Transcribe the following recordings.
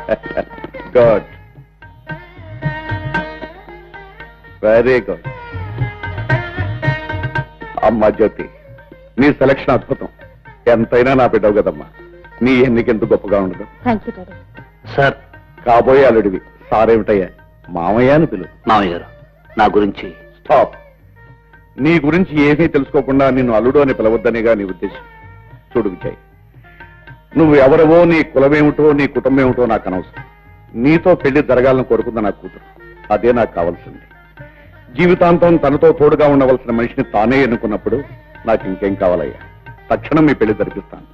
Good, very good. అమ్మా జ్యోతి, నీ selection అద్భుతం. ఎంతైనా నా బిడ్డవు కదమ్మా. నీ ఎన్నికెందుకు గొప్పగా ఉండదు. సార్, కాబోయే అల్లుడివి. సారేమిటయ్యా, మామయ్య అని పిలు. మామయ్య గారు, నా గురించి స్టాప్. నీ గురించి ఏమీ తెలుసుకోకుండా నిన్ను అల్లుడు అని పిలవద్దనేగా నీ ఉద్దేశం. చూడు విజయ్, నువ్వు ఎవరవో, నీ కులమేమిటో, నీ కుటుంబం ఏమిటో నాకు అనవసరం. నీతో పెళ్లి జరగాలని కోరుకుందా నా కూతురు. అదే నాకు కావాల్సింది. జీవితాంతం తనతో తోడుగా ఉండవలసిన మనిషిని తానే ఎన్నుకున్నప్పుడు నాకు ఇంకేం కావాలయ్యా? తక్షణం మీ పెళ్లి జరిపిస్తాను.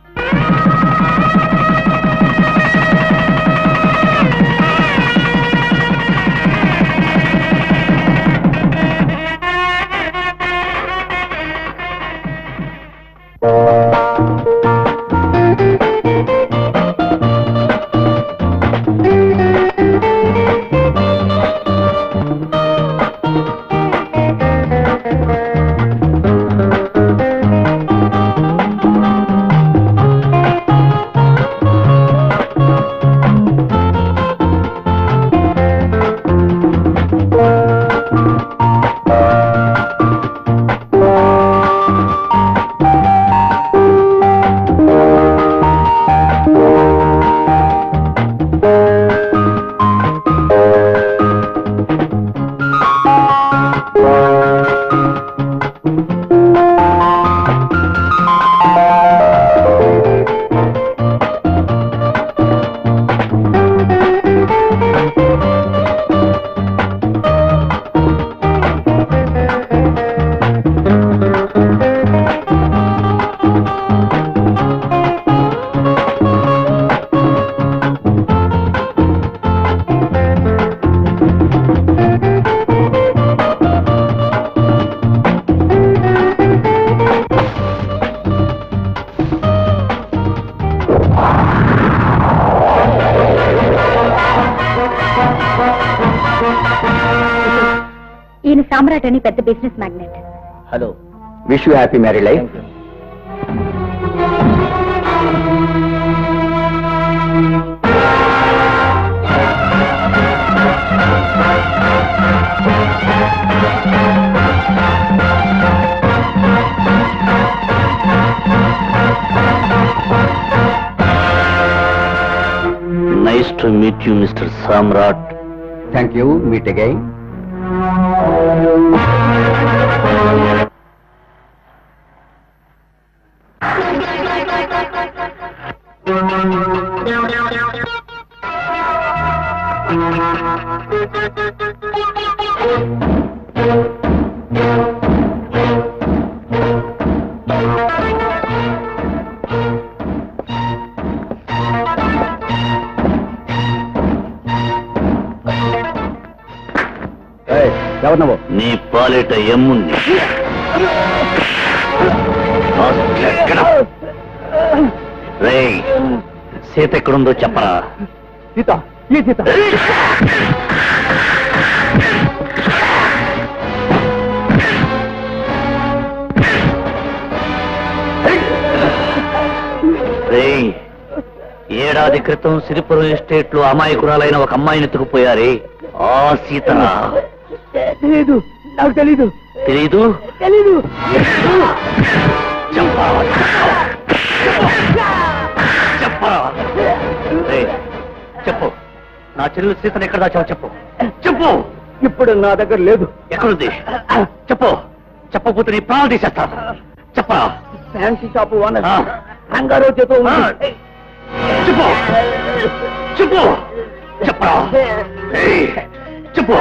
ఈయన సామ్రాట్ అని పెద్ద business magnate. Hello, wish you happy marry life. Nice to meet you mister Samrat. Thank you. Meet again. ఎవరు నువ్వు? నీ పాలిట ఎమ్ముంది. రేయ్, సీత ఎక్కడుందో చెప్పరా? సీత? ఏ సీత? రేయ్, ఏడాది క్రితం సిరిపురం ఎస్టేట్ లో అమాయకురాలైన ఒక అమ్మాయిని ఎత్తుకుపోయారే, ఆ సీతనా? తెలీదు, నాకు తెలీదు. తెలీదు? తెలీదు. చెప్పరా? చెప్పు. నా చెల్లెలు సీతను ఎక్కడ దాచావు? చెప్పు, చెప్పు. ఇప్పుడు నా దగ్గర లేదు. ఎక్కడుంది? చెప్పు. చెప్పకపోతే నీ ప్రాణాలు తీసేస్తా. చెప్పరా? ఫ్యాన్సీ షాపు ఓనర్ రంగారావు చేతో ఉంది. చెప్పు, చెప్పు. చెప్పరా? చెప్పు,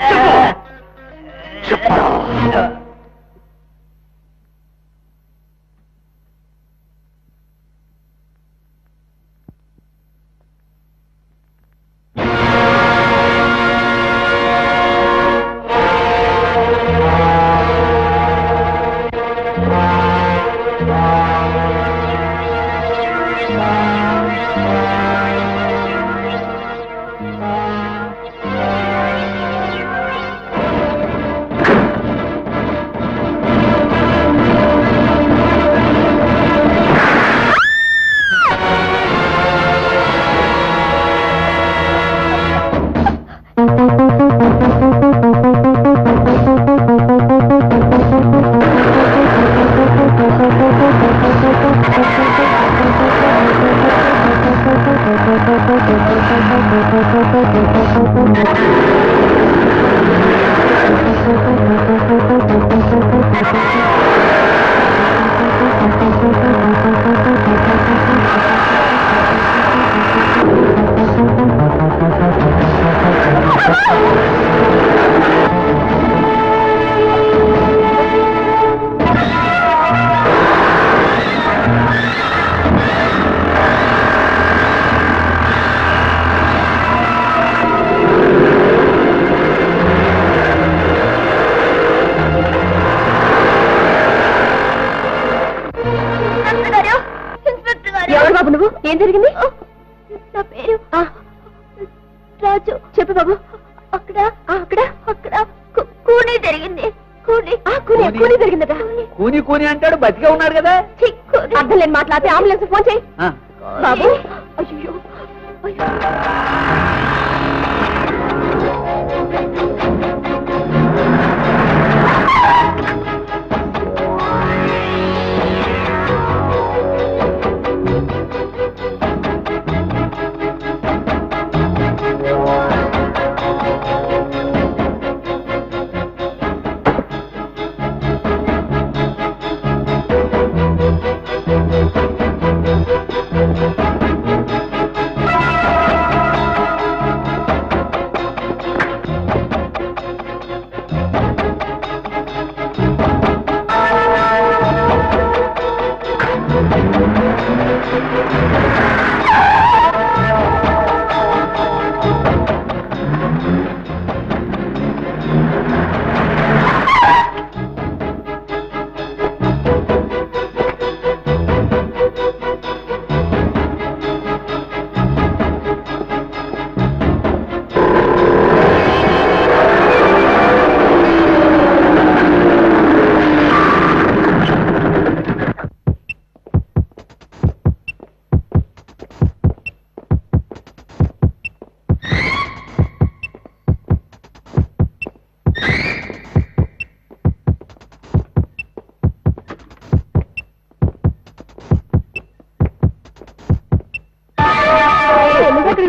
చెప్పు, చెప్పరా? ఎవరు బాబు నువ్వు? ఏం జరిగింది? నా పేరు రాజు. చెప్పు బాబు. అక్కడ అక్కడ అక్కడ కూనీ జరిగింది. కూనీ జరిగిందట. కూని కూని అంటాడు, బతికే ఉన్నాడు కదా. అర్థం లేని మాట్లాడితే అంబులెన్స్ ఫోన్ చేయి బాబు. అయ్యో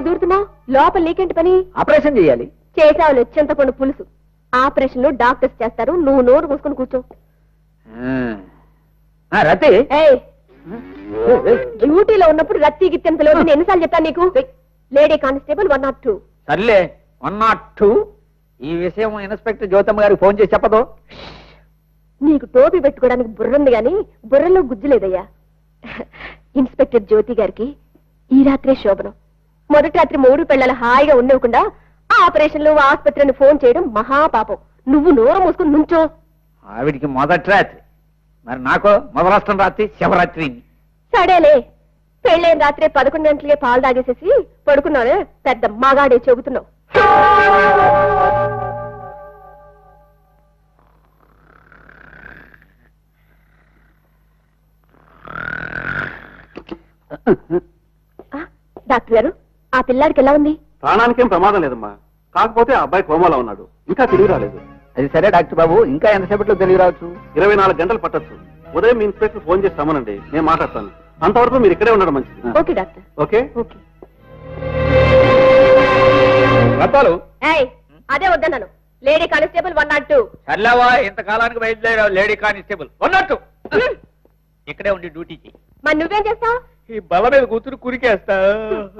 దూరుతున్నావు? లోపల నీకేంటి పని? ఆపరేషన్ చేయాలి. చేసావులు చింతపండు పులుసు. ఆపరేషన్ లో డాక్టర్స్ చేస్తారు, నువ్వు నోరు మూసుకొని కూర్చో. రతి, డ్యూటీలో ఉన్నప్పుడు రత్తి గిత్తెంత లోటు ఎన్నిసార్లు చెప్తాను నీకు? Lady constable 102. సర్లే 102. ఈ విషయం ఇన్స్పెక్టర్ జ్యోతమ్మ గారికి ఫోన్ చేసి చెప్పదు. నీకు టోపీ పెట్టుకోవడానికి బుర్రంది గాని బుర్రలో గుజ్జు లేదయ్యా. ఇన్స్పెక్టర్ జ్యోతి గారికి ఈ రాత్రే శోభనం. మొదటి రాత్రి 3 పిల్లల హాయిగా ఉండకుండా ఆపరేషన్లు ఆసుపత్రిని ఫోన్ చేయడం మహాపాపం. నువ్వు నోరు మూసుకుని నుంచో. ఆవిడికి మొదటి రాత్రి, మరి నాకు మొదలష్టం రాత్రి, శివరాత్రి. సడేలే, పెళ్ళైన రాత్రే 11 గంటలకే పాలు తాగేసేసి పడుకున్నావే, పెద్ద మగాడే చెబుతున్నావు. డాక్టర్ గారు, ఆ పిల్లాడికి ఎలా ఉంది? ప్రాణానికేం ప్రమాదం లేదమ్మా. కాకపోతే ఆ అబ్బాయి కోమాలో ఉన్నాడు, ఇంకా తిరిగి రాలేదు. అది సరే డాక్టర్ బాబు, ఇంకా ఎంతసేపట్లో తెలియ రావచ్చు? 24 గంటలు పట్టొచ్చు. ఉదయం మీ ఇన్స్పెక్టర్ ఫోన్ చేసి రమ్మనండి, నేను మాట్లాడతాను. అంతవరకు మీరు ఇక్కడే ఉండడం మంచిది. Okay doctor. Okay okay. Rattalu, అదే వద్దన్నాను. Lady constable 102. సర్లేవా, ఇంతకాలానికి బయలుదేరావు లేడీ కానిస్టేబుల్ 102. ఇక్కడే ఉండి డ్యూటీకి. మరి నువ్వేం చేస్తావు? ఈ బల మీద కూతురు కురికేస్తా.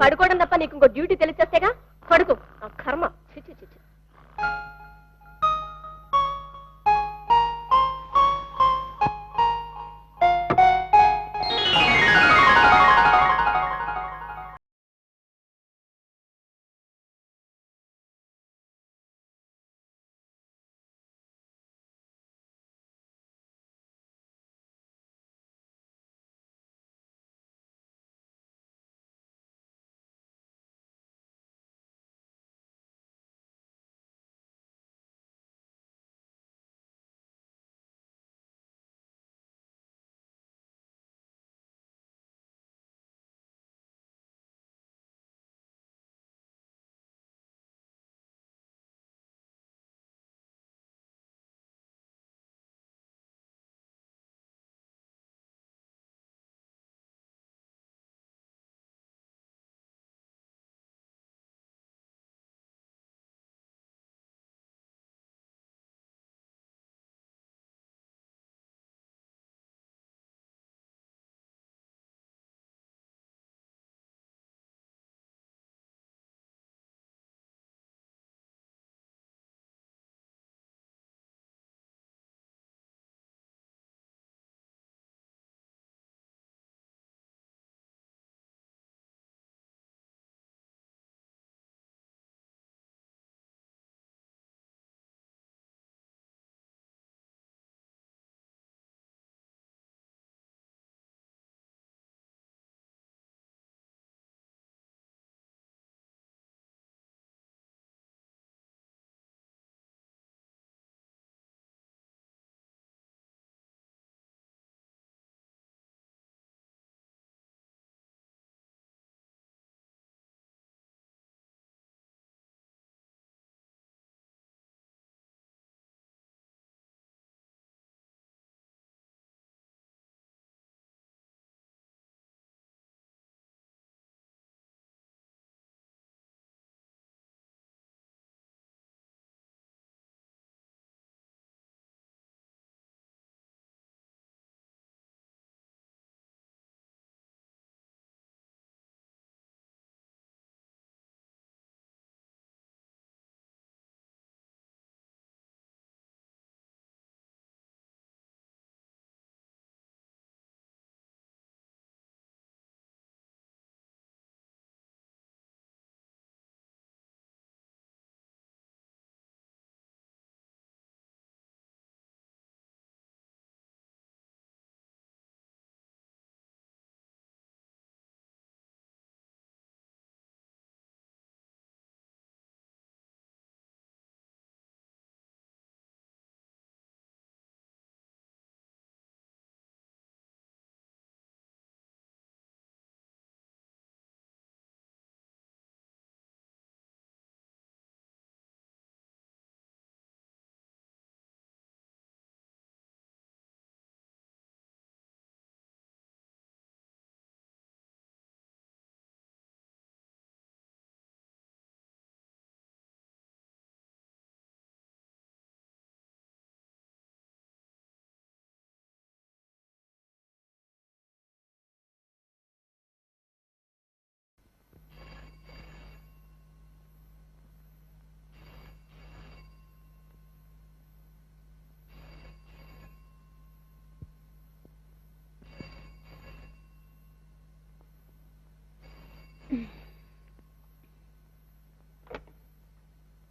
పడుకోవడం తప్ప నీకు ఇంకో డ్యూటీ తెలిసేస్తేగా. పడుకో. కర్మ. చి చి చి.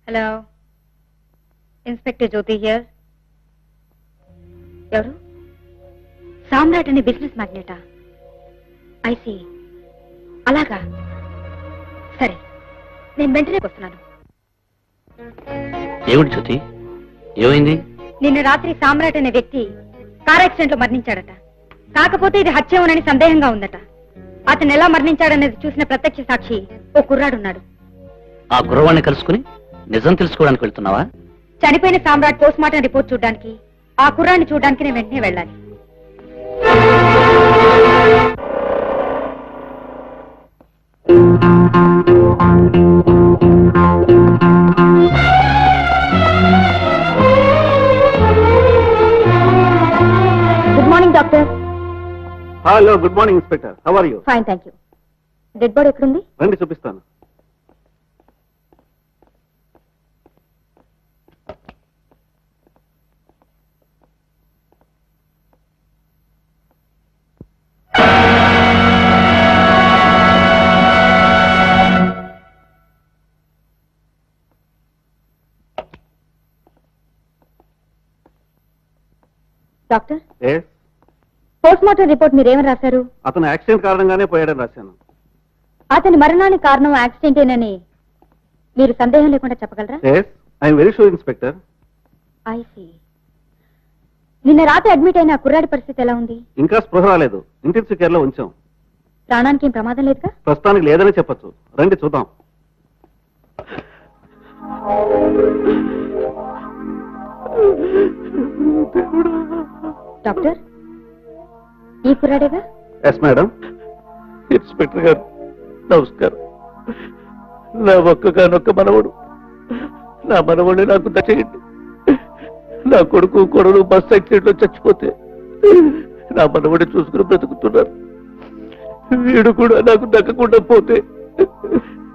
Hello, inspector Jyothi here. ఎవరు? సామ్రాట్ అనే బిజినెస్ మ్యాగ్నెటా? ఐసి, అలాగా. సరే, నేను వెంటనే వస్తున్నాను. ఏమిటి జ్యోతి, ఏమైంది? నిన్న రాత్రి సామ్రాట్ అనే వ్యక్తి కార్ యాక్సిడెంట్ లో మరణించాడట. కాకపోతే ఇది హత్యేమోనని సందేహంగా ఉందట. అతను ఎలా మరణించాడనేది చూసిన ప్రత్యక్ష సాక్షి ఓ కుర్రాడున్నాడు. ఆ కుర్రవాణ్ణి కలుసుకుని నిజం తెలుసుకోవడానికి వెళ్తున్నావా? చనిపోయిన సామ్రాట్ పోస్ట్ మార్టం రిపోర్ట్ చూడడానికి, ఆ కుర్రాన్ని చూడడానికి నేను వెంటనే వెళ్ళాలి. Good morning doctor. Hello, good morning inspector. How are you? Fine, thank you. Dead body ఎక్కడుంది? రండి చూపిస్తాను. Doctor, Yes, post mortem report మీరేమని రాశారు? అతను యాక్సిడెంట్ కారణంగానే పోయాడని రాశాను. అతని మరణానికి కారణం యాక్సిడెంటేనని మీరు సందేహం లేకుండా చెప్పగలరా? Yes, I'm very sure inspector. I see. నిన్న రాత్రి అడ్మిట్ అయిన ఆ కుర్రాడి పరిస్థితి ఎలా ఉంది? ఇంకా స్పృహ రాలేదు. ఇంటెన్సివ్ కేర్ లో ఉంచాం. ప్రాణానికి ఏం ప్రమాదం లేదుగా? ప్రస్తుతానికి లేదని చెప్పొచ్చు. రండి చూద్దాం. డాక్టర్, ఈ కుర్రాడేగా? Yes madam. ఇన్స్పెక్టర్ గారు నమస్కారం. నా ఒక్కగానొక్క మనవడు, నా మనవడిని నాకు దచ్చేయండి. నా కొడుకు కొడుకు బస్ యాక్సిడెంట్ లో చచ్చిపోతే నా మనవడి చూసుకుని బ్రతుకుతున్నారు. వీడు కూడా నాకు దక్కకుండా పోతే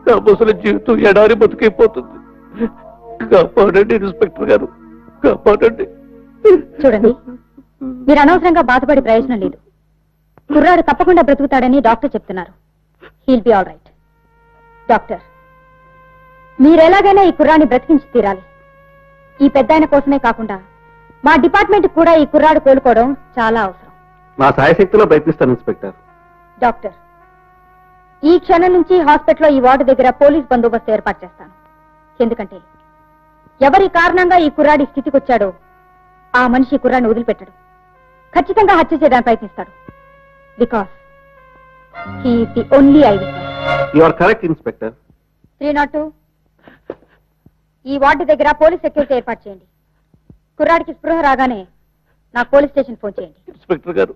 నా ముసలి జీవితం ఎడారి బతుకైపోతుంది. కాపాడండి ఇన్స్పెక్టర్ గారు, కాపాడండి. చూడండి, మీరు అనవసరంగా బాధపడే ప్రయోజనం లేదు. కుర్రాడు తప్పకుండా బ్రతుకుతాడని డాక్టర్ చెప్తున్నారు. He'll be all right. Doctor, మీరు ఎలాగైనా ఈ కుర్రాన్ని బ్రతికించి తీరాలి. ఈ పెద్దాయన కోసమే కాకుండా మా డిపార్ట్మెంట్ కూడా ఈ కుర్రాడు కోలుకోవడం చాలా అవసరం. నా సాయశక్తిలో ప్రయత్నిస్తాను ఇన్స్పెక్టర్. డాక్టర్, ఈ క్షణం నుంచి హాస్పిటల్లో ఈ వార్డు దగ్గర పోలీస్ బందోబస్తు ఏర్పాటు చేస్తాను. ఎందుకంటే ఎవరి కారణంగా ఈ కుర్రాడి స్థితికి వచ్చాడో ఆ మనిషి కుర్రాన్ని వదిలిపెట్టడు. ఖచ్చితంగా హత్య చేయడానికి ప్రయత్నిస్తాడు. Because he is the only eye witness. You are correct inspector. 302, ఈ వార్డు దగ్గర పోలీస్ సెక్యూరిటీ ఏర్పాటు చేయండి. కుర్రాడికి స్పృహ రాగానే నాకు పోలీస్ స్టేషన్ ఫోన్ చేయండి. ఇన్స్పెక్టర్ గారు,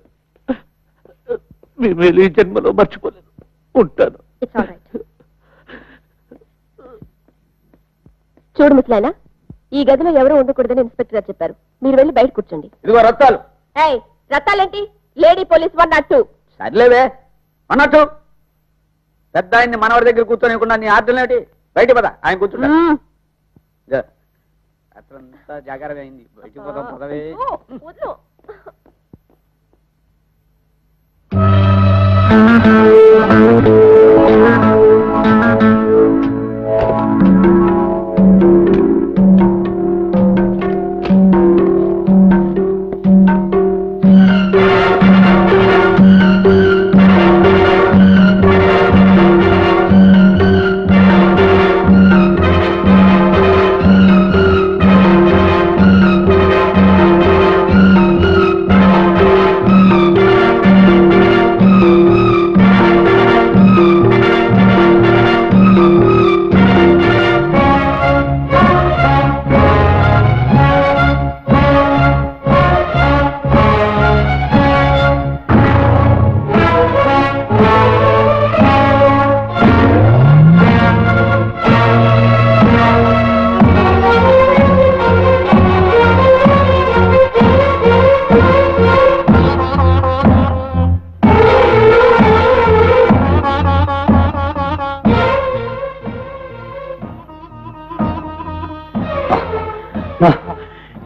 మీ మేలు ఈ జన్మలో మర్చిపోలేదు. ఉంటాను. It's all right. చూడు ముసలాయన, ఈ గదిలో ఎవరు ఉండకూడదని ఇన్స్పెక్టర్ గారు చెప్పారు. మీరు వెళ్ళి బయట కూర్చోండి. ఇదిగో రత్తాలు. ఏయ్, రత్తాలేంటి? Lady police 102. సర్లేవే అన్నట్టు పెద్ద ఆయన్ని మనవడి దగ్గర కూర్చోనికుండా నీ ఆర్డర్ ఏమిటి? బయట పద, ఆయన కూర్చుంటా. అట్లంతా జాగ్రత్త అయింది. బయటికి పోదాం పదవే. వదిలు.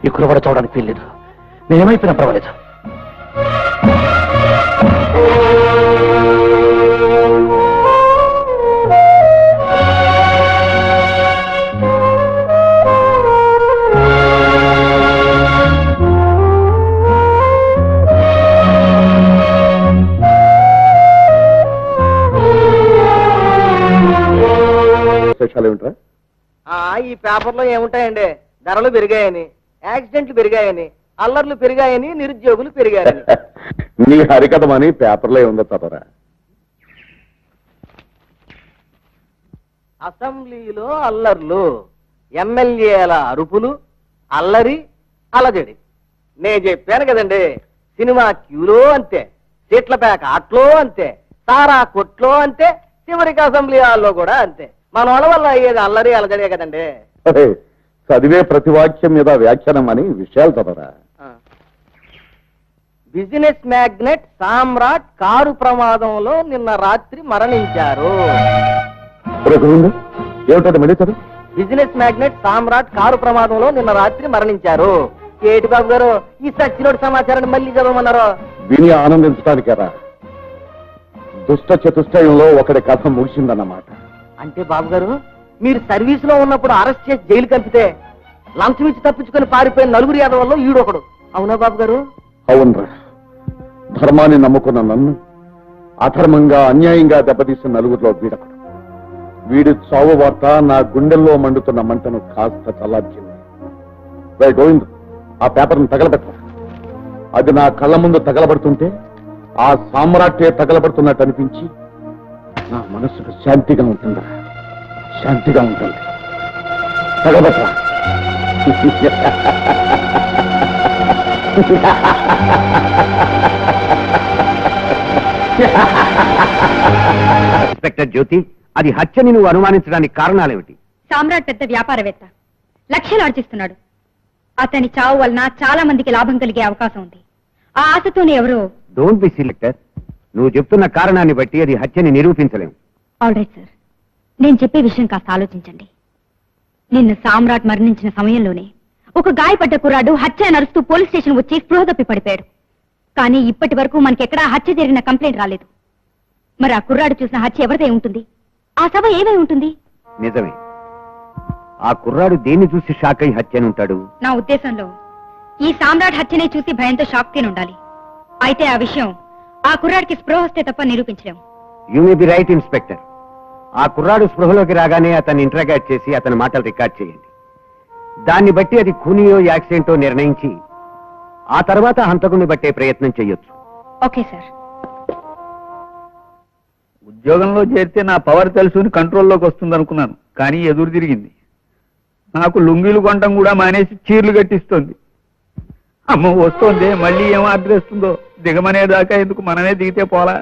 ఈ కురవడ చూడడానికి వీల్లేదు. నేనేమైపోయినా పర్వాలేదు. విశేషాలు ఏమిట్రా? ఈ పేపర్లో ఏముంటాయండి? ధరలు పెరిగాయని, యాక్సిడెంట్లు పెరిగాయని, అల్లర్లు పెరిగాయని, నిరుద్యోగులు పెరిగాయని. నీ హరికథమని పేపర్లో ఏముందో చదవరా. అసెంబ్లీలో అల్లర్లు, ఎమ్మెల్యేల అరుపులు, అల్లరి అలజడి. నేను చెప్పాను కదండి, సినిమా క్యూలో అంతే, సీట్ల ప్యాక్ ఆట్లో అంతే, సారా కొట్లో అంతే, చివరికి అసెంబ్లీ హాల్లో కూడా అంతే. మన వాళ్ళ వల్ల అయ్యేది అల్లరి అలజడే కదండి. అరే, చదివే ప్రతి వాక్యం మీద వ్యాఖ్యానం అని విషయాలు చదవరా. బిజినెస్ మ్యాగ్నెట్ సామ్రాట్ కారు ప్రమాదంలో నిన్న రాత్రి మరణించారు. ఏమిటది మళ్ళీ చదువు. బిజినెస్ మ్యాగ్నెట్ సామ్రాట్ కారు ప్రమాదంలో నిన్న రాత్రి మరణించారు. ఏటి బాబు గారు ఈ సచ్చినోటి సమాచారాన్ని మళ్ళీ చదవమన్నారు? విని ఆనందించడానికేరా. దుష్ట చతుష్టయంలో ఒకటి కథ ముగిసిందన్నమాట. అంటే బాబు గారు, మీరు సర్వీస్ లో ఉన్నప్పుడు అరెస్ట్ చేసి జైలు కంపితే లంచం ఇచ్చి తప్పించుకొని పారిపోయిన నలుగురు యాదవుల్లో ఈడొకడు. అవునా బాబు గారు? అవునరా. ధర్మాన్ని నమ్ముకున్న నన్ను అధర్మంగా అన్యాయంగా దెబ్బతీసిన నలుగురిలో వీడొకడు. వీడి చావు వార్త నా గుండెల్లో మండుతున్న మంటను కాస్త చల్లార్చింది. గోవింద్, ఆ పేపర్ను తగలబెట్ట. అది నా కళ్ళ ముందు తగలబడుతుంటే ఆ సామ్రాట్యే తగలబడుతున్నట్టు అనిపించి నా మనసుకు శాంతిగా ఉంటుందా, శాంతిగా ఉంటుంది. తగలబెట్ట. ఇన్స్పెక్టర్ జ్యోతి, అది హత్యని నువ్వు అనుమానించడానికి కారణాలేమిటి? సామ్రాట్ పెద్ద వ్యాపారవేత్త, లక్షలు ఆర్జిస్తున్నాడు. అతని చావు వలన చాలా మందికి లాభం కలిగే అవకాశం ఉంది. ఆ ఆశతోనే ఎవరో. Don't be selector. నువ్వు చెప్తున్న కారణాన్ని బట్టి అది హత్యని నిరూపించలేము. ఆల్ రైట్ సార్, నేను చెప్పే విషయం కాస్త ఆలోచించండి. నిన్న సామ్రాట్ మరణించిన సమయంలోనే ఒక గాయపడ్డ కుర్రాడు హత్య నరుస్తూ పోలీస్ స్టేషన్ వచ్చి స్పృహ తప్పి పడిపోయాడు. కానీ ఇప్పటి వరకు మనకెక్కడా హత్య జరిగిన కంప్లైంట్ రాలేదు. మరి ఆ కుర్రాడు చూసిన హత్య ఎవరిదై ఉంటుంది? ఆ సభ ఏమై ఉంటుంది? నిజమే. ఆ కుర్రాడు దేన్ని చూసి షాక్ అయి హత్యని ఉంటాడు? నా ఉద్దేశంలో ఈ సామ్రాట్ హత్యనే చూసి భయంతో షాక్ తిని ఉండాలి. అయితే ఆ విషయం ఆ కుర్రాడికి స్పృహ వస్తే తప్ప నిరూపించలేం. You may be right inspector. ఆ కుర్రాడు స్పృహలోకి రాగానే అతన్ని ఇంట్రాగేట్ చేసి అతని మాటలు రికార్డ్ చేయండి. దాన్ని బట్టి అది ఖూనియో యాక్సిడెంటో నిర్ణయించి ఆ తర్వాత హంతకుని బట్టే ప్రయత్నం చేయొచ్చు. Okay sir. ఉద్యోగంలో చేరితే నా పవర్ తెలుసుని కంట్రోల్లోకి వస్తుంది అనుకున్నాను, కానీ ఎదురు తిరిగింది. నాకు లుంగీలు కొనటం కూడా మానేసి చీరలు కట్టిస్తుంది. అమ్మ వస్తోంది, మళ్ళీ ఏం ఆర్డర్ ఇస్తుందో. దిగమనేదాకా ఎందుకు, మనమే దిగితే పోలా.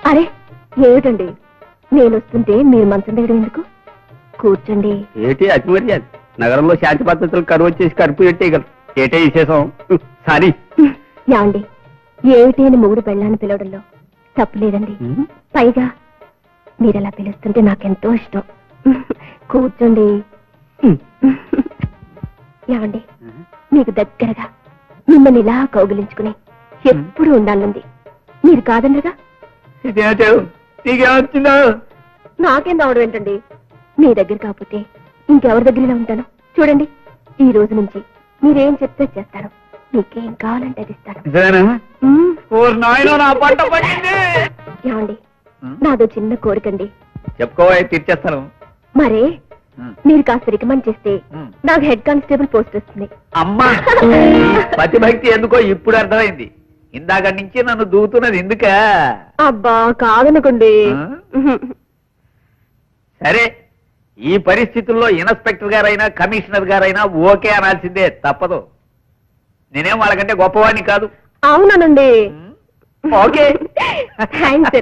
అరే ఏమిటండి, నేను వస్తుంటే మీరు మంచం దగ్గర ఎందుకు? కూర్చోండి. ఏటి అతిమర్యాద? నగరంలో శాంతి పద్ధతులు కరువు వచ్చేసి కరుపు పెట్టేయగలరు. ఏటే విశేషం? సారీ. యాండి, ఏమిటి అని మొగుడు పెళ్ళాన్ని పిలవడంలో తప్పు లేదండి. పైగా మీరలా పిలుస్తుంటే నాకెంతో ఇష్టం. కూర్చోండి. యాండి, మీకు దగ్గరగా మిమ్మల్ని ఇలా కౌగిలించుకుని ఎప్పుడు ఉండాలంది. మీరు కాదన్నగా? ఇదేమిటో నీకేమొచ్చిందో? నాకేం రావడం ఏంటండి? మీ దగ్గర కాకపోతే ఇంకెవరి దగ్గర ఇలా ఉంటాను? చూడండి, ఈ రోజు నుంచి మీరేం చెప్తే చేస్తాను. మీకేం కావాలంటే అది ఇస్తాను. నా పంట పట్టింది. ఏమండి, నాదో చిన్న కోరికండి. చెప్పుకోవా, తీర్చేస్తాను. మరే మీరు కాస్త రికమెండ్ చేస్తే నాకు హెడ్ కానిస్టేబుల్ పోస్ట్ వస్తుంది. అమ్మా, పతిభక్తి ఎందుకో ఇప్పుడు అర్థమైంది. ఇందాక నుంచి నన్ను దూతున్నది ఎందుక? అబ్బా కాదనుకోండి. సరే, ఈ పరిస్థితుల్లో ఇన్స్పెక్టర్ గారైనా కమిషనర్ గారైనా ఓకే అనాల్సిందే, తప్పదు. నేనేం వాళ్ళకంటే గొప్పవాడిని కాదు. అవునానండి. ఓకే. థ్యాంక్స్.